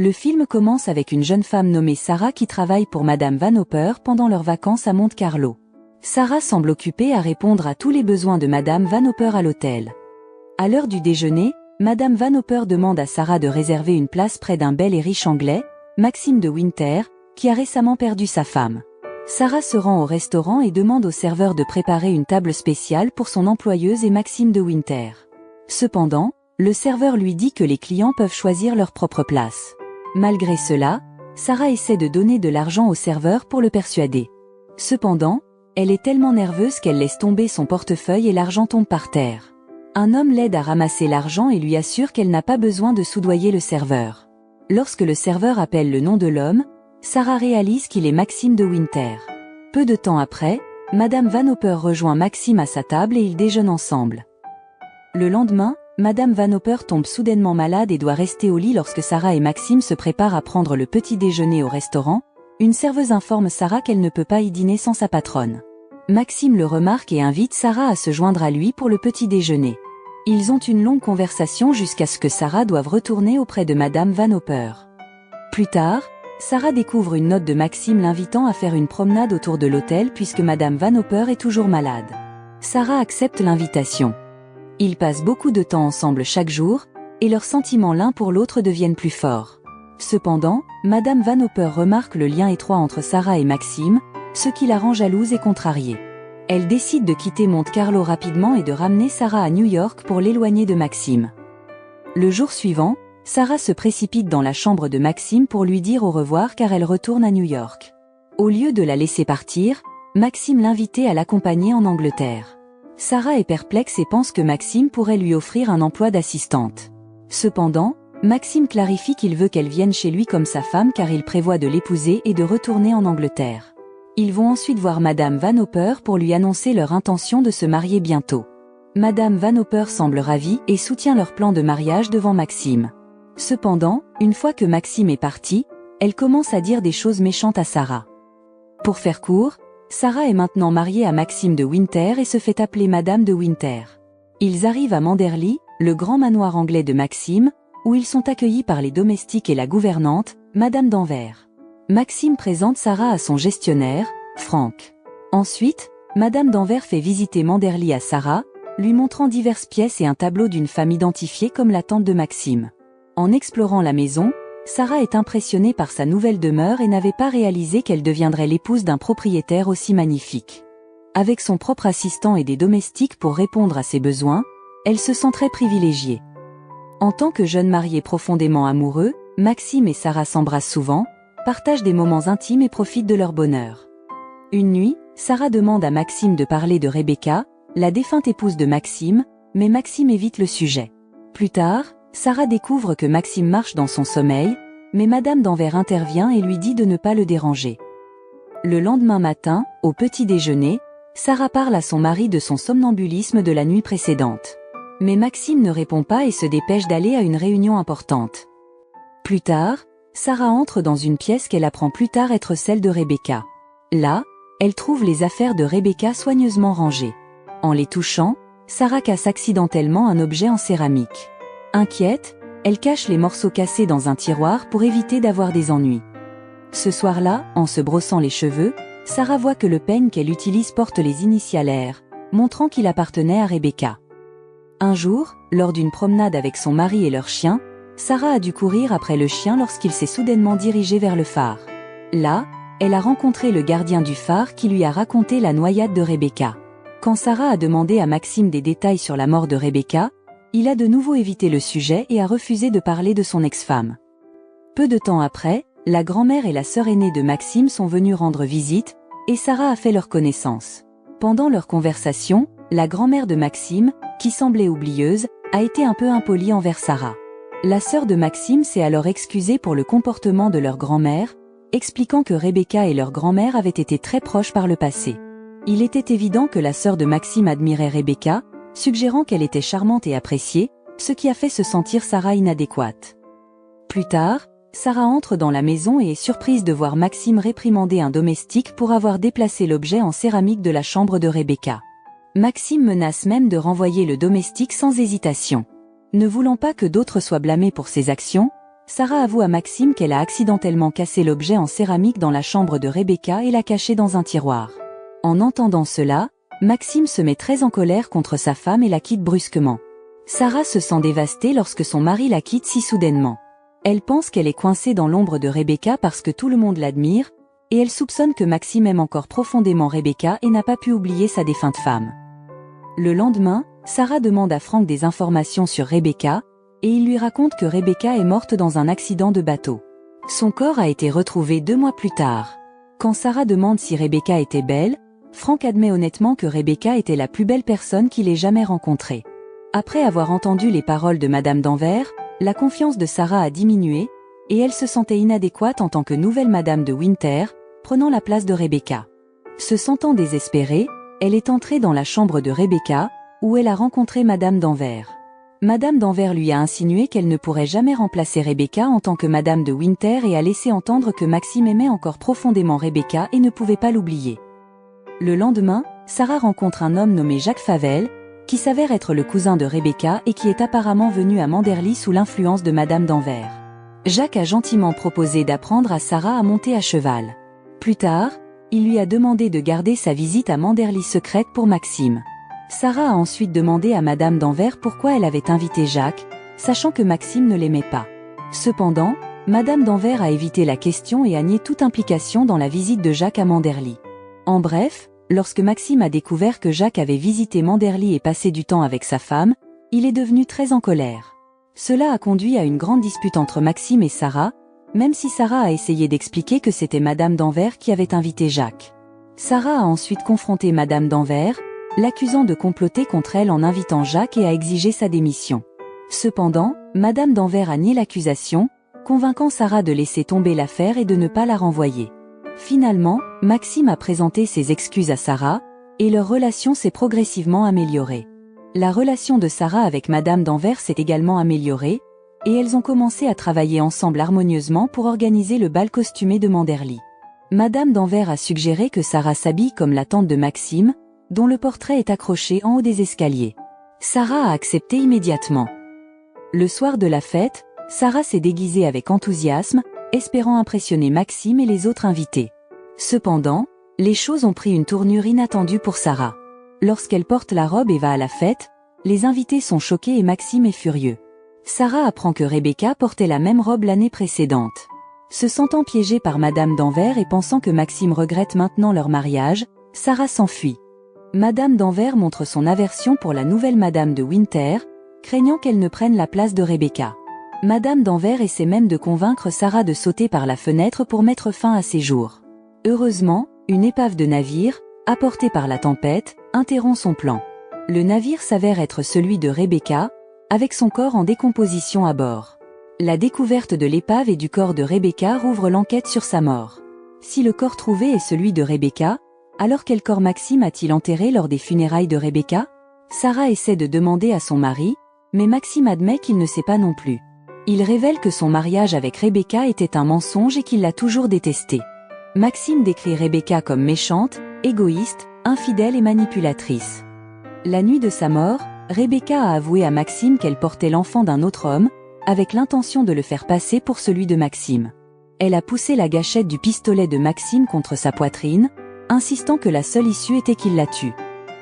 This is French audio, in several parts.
Le film commence avec une jeune femme nommée Sarah qui travaille pour Madame Vanoper pendant leurs vacances à Monte Carlo. Sarah semble occupée à répondre à tous les besoins de Madame Vanoper à l'hôtel. À l'heure du déjeuner, Madame Vanoper demande à Sarah de réserver une place près d'un bel et riche Anglais, Maxime de Winter, qui a récemment perdu sa femme. Sarah se rend au restaurant et demande au serveur de préparer une table spéciale pour son employeuse et Maxime de Winter. Cependant, le serveur lui dit que les clients peuvent choisir leur propre place. Malgré cela, Sarah essaie de donner de l'argent au serveur pour le persuader. Cependant, elle est tellement nerveuse qu'elle laisse tomber son portefeuille et l'argent tombe par terre. Un homme l'aide à ramasser l'argent et lui assure qu'elle n'a pas besoin de soudoyer le serveur. Lorsque le serveur appelle le nom de l'homme, Sarah réalise qu'il est Maxime de Winter. Peu de temps après, Madame Vanoper rejoint Maxime à sa table et ils déjeunent ensemble. Le lendemain, Madame Vanoper tombe soudainement malade et doit rester au lit lorsque Sarah et Maxime se préparent à prendre le petit déjeuner au restaurant. Une serveuse informe Sarah qu'elle ne peut pas y dîner sans sa patronne. Maxime le remarque et invite Sarah à se joindre à lui pour le petit déjeuner. Ils ont une longue conversation jusqu'à ce que Sarah doive retourner auprès de Madame Vanoper. Plus tard, Sarah découvre une note de Maxime l'invitant à faire une promenade autour de l'hôtel puisque Madame Vanoper est toujours malade. Sarah accepte l'invitation. Ils passent beaucoup de temps ensemble chaque jour, et leurs sentiments l'un pour l'autre deviennent plus forts. Cependant, Madame Vanoper remarque le lien étroit entre Sarah et Maxime, ce qui la rend jalouse et contrariée. Elle décide de quitter Monte Carlo rapidement et de ramener Sarah à New York pour l'éloigner de Maxime. Le jour suivant, Sarah se précipite dans la chambre de Maxime pour lui dire au revoir car elle retourne à New York. Au lieu de la laisser partir, Maxime l'invitait à l'accompagner en Angleterre. Sarah est perplexe et pense que Maxime pourrait lui offrir un emploi d'assistante. Cependant, Maxime clarifie qu'il veut qu'elle vienne chez lui comme sa femme car il prévoit de l'épouser et de retourner en Angleterre. Ils vont ensuite voir Madame Vanoper pour lui annoncer leur intention de se marier bientôt. Madame Vanoper semble ravie et soutient leur plan de mariage devant Maxime. Cependant, une fois que Maxime est parti, elle commence à dire des choses méchantes à Sarah. Pour faire court, Sarah est maintenant mariée à Maxime de Winter et se fait appeler Madame de Winter. Ils arrivent à Manderley, le grand manoir anglais de Maxime, où ils sont accueillis par les domestiques et la gouvernante, Madame d'Anvers. Maxime présente Sarah à son gestionnaire, Frank. Ensuite, Madame d'Anvers fait visiter Manderley à Sarah, lui montrant diverses pièces et un tableau d'une femme identifiée comme la tante de Maxime. En explorant la maison, Sarah est impressionnée par sa nouvelle demeure et n'avait pas réalisé qu'elle deviendrait l'épouse d'un propriétaire aussi magnifique. Avec son propre assistant et des domestiques pour répondre à ses besoins, elle se sent très privilégiée. En tant que jeunes mariés profondément amoureux, Maxime et Sarah s'embrassent souvent, partagent des moments intimes et profitent de leur bonheur. Une nuit, Sarah demande à Maxime de parler de Rebecca, la défunte épouse de Maxime, mais Maxime évite le sujet. Plus tard, Sarah découvre que Maxime marche dans son sommeil, mais Madame d'Anvers intervient et lui dit de ne pas le déranger. Le lendemain matin, au petit déjeuner, Sarah parle à son mari de son somnambulisme de la nuit précédente. Mais Maxime ne répond pas et se dépêche d'aller à une réunion importante. Plus tard, Sarah entre dans une pièce qu'elle apprend plus tard être celle de Rebecca. Là, elle trouve les affaires de Rebecca soigneusement rangées. En les touchant, Sarah casse accidentellement un objet en céramique. Inquiète, elle cache les morceaux cassés dans un tiroir pour éviter d'avoir des ennuis. Ce soir-là, en se brossant les cheveux, Sarah voit que le peigne qu'elle utilise porte les initiales R, montrant qu'il appartenait à Rebecca. Un jour, lors d'une promenade avec son mari et leur chien, Sarah a dû courir après le chien lorsqu'il s'est soudainement dirigé vers le phare. Là, elle a rencontré le gardien du phare qui lui a raconté la noyade de Rebecca. Quand Sarah a demandé à Maxime des détails sur la mort de Rebecca, il a de nouveau évité le sujet et a refusé de parler de son ex-femme. Peu de temps après, la grand-mère et la sœur aînée de Maxime sont venues rendre visite, et Sarah a fait leur connaissance. Pendant leur conversation, la grand-mère de Maxime, qui semblait oublieuse, a été un peu impolie envers Sarah. La sœur de Maxime s'est alors excusée pour le comportement de leur grand-mère, expliquant que Rebecca et leur grand-mère avaient été très proches par le passé. Il était évident que la sœur de Maxime admirait Rebecca, suggérant qu'elle était charmante et appréciée, ce qui a fait se sentir Sarah inadéquate. Plus tard, Sarah entre dans la maison et est surprise de voir Maxime réprimander un domestique pour avoir déplacé l'objet en céramique de la chambre de Rebecca. Maxime menace même de renvoyer le domestique sans hésitation. Ne voulant pas que d'autres soient blâmés pour ses actions, Sarah avoue à Maxime qu'elle a accidentellement cassé l'objet en céramique dans la chambre de Rebecca et l'a caché dans un tiroir. En entendant cela, Maxime se met très en colère contre sa femme et la quitte brusquement. Sarah se sent dévastée lorsque son mari la quitte si soudainement. Elle pense qu'elle est coincée dans l'ombre de Rebecca parce que tout le monde l'admire, et elle soupçonne que Maxime aime encore profondément Rebecca et n'a pas pu oublier sa défunte femme. Le lendemain, Sarah demande à Frank des informations sur Rebecca, et il lui raconte que Rebecca est morte dans un accident de bateau. Son corps a été retrouvé 2 mois plus tard. Quand Sarah demande si Rebecca était belle, Frank admet honnêtement que Rebecca était la plus belle personne qu'il ait jamais rencontrée. Après avoir entendu les paroles de Madame Danvers, la confiance de Sarah a diminué, et elle se sentait inadéquate en tant que nouvelle Madame de Winter, prenant la place de Rebecca. Se sentant désespérée, elle est entrée dans la chambre de Rebecca, où elle a rencontré Madame Danvers. Madame Danvers lui a insinué qu'elle ne pourrait jamais remplacer Rebecca en tant que Madame de Winter et a laissé entendre que Maxime aimait encore profondément Rebecca et ne pouvait pas l'oublier. Le lendemain, Sarah rencontre un homme nommé Jacques Favel, qui s'avère être le cousin de Rebecca et qui est apparemment venu à Manderly sous l'influence de Madame Danvers. Jacques a gentiment proposé d'apprendre à Sarah à monter à cheval. Plus tard, il lui a demandé de garder sa visite à Manderly secrète pour Maxime. Sarah a ensuite demandé à Madame Danvers pourquoi elle avait invité Jacques, sachant que Maxime ne l'aimait pas. Cependant, Madame Danvers a évité la question et a nié toute implication dans la visite de Jacques à Manderly. En bref, lorsque Maxime a découvert que Jacques avait visité Manderly et passé du temps avec sa femme, il est devenu très en colère. Cela a conduit à une grande dispute entre Maxime et Sarah, même si Sarah a essayé d'expliquer que c'était Madame Danvers qui avait invité Jacques. Sarah a ensuite confronté Madame Danvers, l'accusant de comploter contre elle en invitant Jacques et a exigé sa démission. Cependant, Madame Danvers a nié l'accusation, convainquant Sarah de laisser tomber l'affaire et de ne pas la renvoyer. Finalement, Maxime a présenté ses excuses à Sarah, et leur relation s'est progressivement améliorée. La relation de Sarah avec Madame Danvers s'est également améliorée, et elles ont commencé à travailler ensemble harmonieusement pour organiser le bal costumé de Manderly. Madame Danvers a suggéré que Sarah s'habille comme la tante de Maxime, dont le portrait est accroché en haut des escaliers. Sarah a accepté immédiatement. Le soir de la fête, Sarah s'est déguisée avec enthousiasme, espérant impressionner Maxime et les autres invités. Cependant, les choses ont pris une tournure inattendue pour Sarah. Lorsqu'elle porte la robe et va à la fête, les invités sont choqués et Maxime est furieux. Sarah apprend que Rebecca portait la même robe l'année précédente. Se sentant piégée par Madame Danvers et pensant que Maxime regrette maintenant leur mariage, Sarah s'enfuit. Madame Danvers montre son aversion pour la nouvelle Madame de Winter, craignant qu'elle ne prenne la place de Rebecca. Madame Danvers essaie même de convaincre Sarah de sauter par la fenêtre pour mettre fin à ses jours. Heureusement, une épave de navire, apportée par la tempête, interrompt son plan. Le navire s'avère être celui de Rebecca, avec son corps en décomposition à bord. La découverte de l'épave et du corps de Rebecca rouvre l'enquête sur sa mort. Si le corps trouvé est celui de Rebecca, alors quel corps Maxime a-t-il enterré lors des funérailles de Rebecca? Sarah essaie de demander à son mari, mais Maxime admet qu'il ne sait pas non plus. Il révèle que son mariage avec Rebecca était un mensonge et qu'il l'a toujours détestée. Maxime décrit Rebecca comme méchante, égoïste, infidèle et manipulatrice. La nuit de sa mort, Rebecca a avoué à Maxime qu'elle portait l'enfant d'un autre homme, avec l'intention de le faire passer pour celui de Maxime. Elle a poussé la gâchette du pistolet de Maxime contre sa poitrine, insistant que la seule issue était qu'il la tue.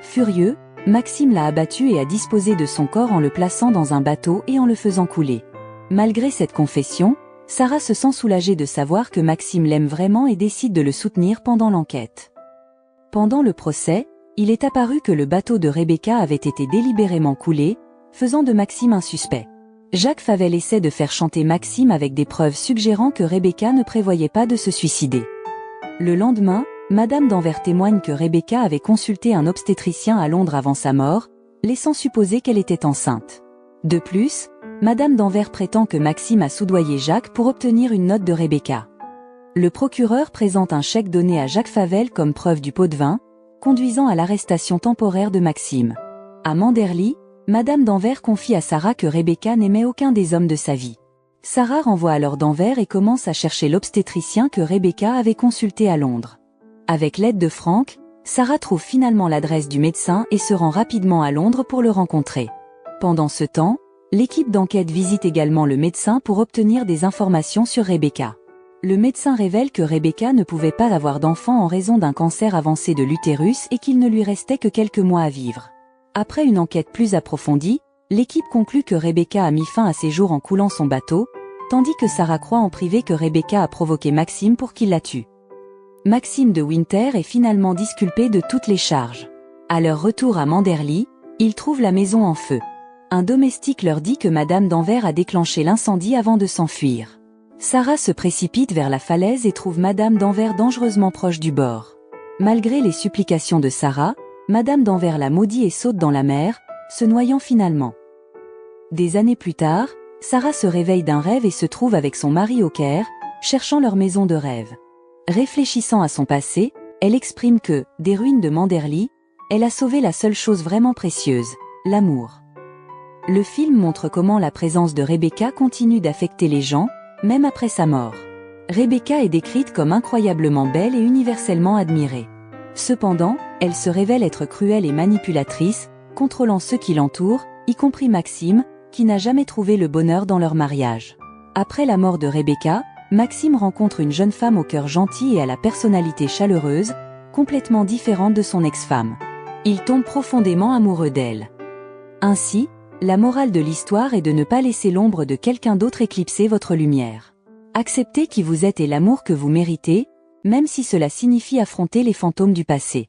Furieux, Maxime l'a abattu et a disposé de son corps en le plaçant dans un bateau et en le faisant couler. Malgré cette confession, Sarah se sent soulagée de savoir que Maxime l'aime vraiment et décide de le soutenir pendant l'enquête. Pendant le procès, il est apparu que le bateau de Rebecca avait été délibérément coulé, faisant de Maxime un suspect. Jacques Favel essaie de faire chanter Maxime avec des preuves suggérant que Rebecca ne prévoyait pas de se suicider. Le lendemain, Madame Danvers témoigne que Rebecca avait consulté un obstétricien à Londres avant sa mort, laissant supposer qu'elle était enceinte. De plus, Madame Danvers prétend que Maxime a soudoyé Jacques pour obtenir une note de Rebecca. Le procureur présente un chèque donné à Jacques Favel comme preuve du pot de vin, conduisant à l'arrestation temporaire de Maxime. À Manderly, Madame Danvers confie à Sarah que Rebecca n'aimait aucun des hommes de sa vie. Sarah renvoie alors Danvers et commence à chercher l'obstétricien que Rebecca avait consulté à Londres. Avec l'aide de Frank, Sarah trouve finalement l'adresse du médecin et se rend rapidement à Londres pour le rencontrer. Pendant ce temps, L'équipe d'enquête visite également le médecin pour obtenir des informations sur Rebecca. Le médecin révèle que Rebecca ne pouvait pas avoir d'enfant en raison d'un cancer avancé de l'utérus et qu'il ne lui restait que quelques mois à vivre. Après une enquête plus approfondie, l'équipe conclut que Rebecca a mis fin à ses jours en coulant son bateau, tandis que Sarah croit en privé que Rebecca a provoqué Maxime pour qu'il la tue. Maxime de Winter est finalement disculpé de toutes les charges. À leur retour à Manderley, ils trouvent la maison en feu. Un domestique leur dit que Madame d'Anvers a déclenché l'incendie avant de s'enfuir. Sarah se précipite vers la falaise et trouve Madame d'Anvers dangereusement proche du bord. Malgré les supplications de Sarah, Madame d'Anvers la maudit et saute dans la mer, se noyant finalement. Des années plus tard, Sarah se réveille d'un rêve et se trouve avec son mari au Caire, cherchant leur maison de rêve. Réfléchissant à son passé, elle exprime que, des ruines de Manderley, elle a sauvé la seule chose vraiment précieuse, l'amour. Le film montre comment la présence de Rebecca continue d'affecter les gens, même après sa mort. Rebecca est décrite comme incroyablement belle et universellement admirée. Cependant, elle se révèle être cruelle et manipulatrice, contrôlant ceux qui l'entourent, y compris Maxime, qui n'a jamais trouvé le bonheur dans leur mariage. Après la mort de Rebecca, Maxime rencontre une jeune femme au cœur gentil et à la personnalité chaleureuse, complètement différente de son ex-femme. Il tombe profondément amoureux d'elle. Ainsi, la morale de l'histoire est de ne pas laisser l'ombre de quelqu'un d'autre éclipser votre lumière. Acceptez qui vous êtes et l'amour que vous méritez, même si cela signifie affronter les fantômes du passé.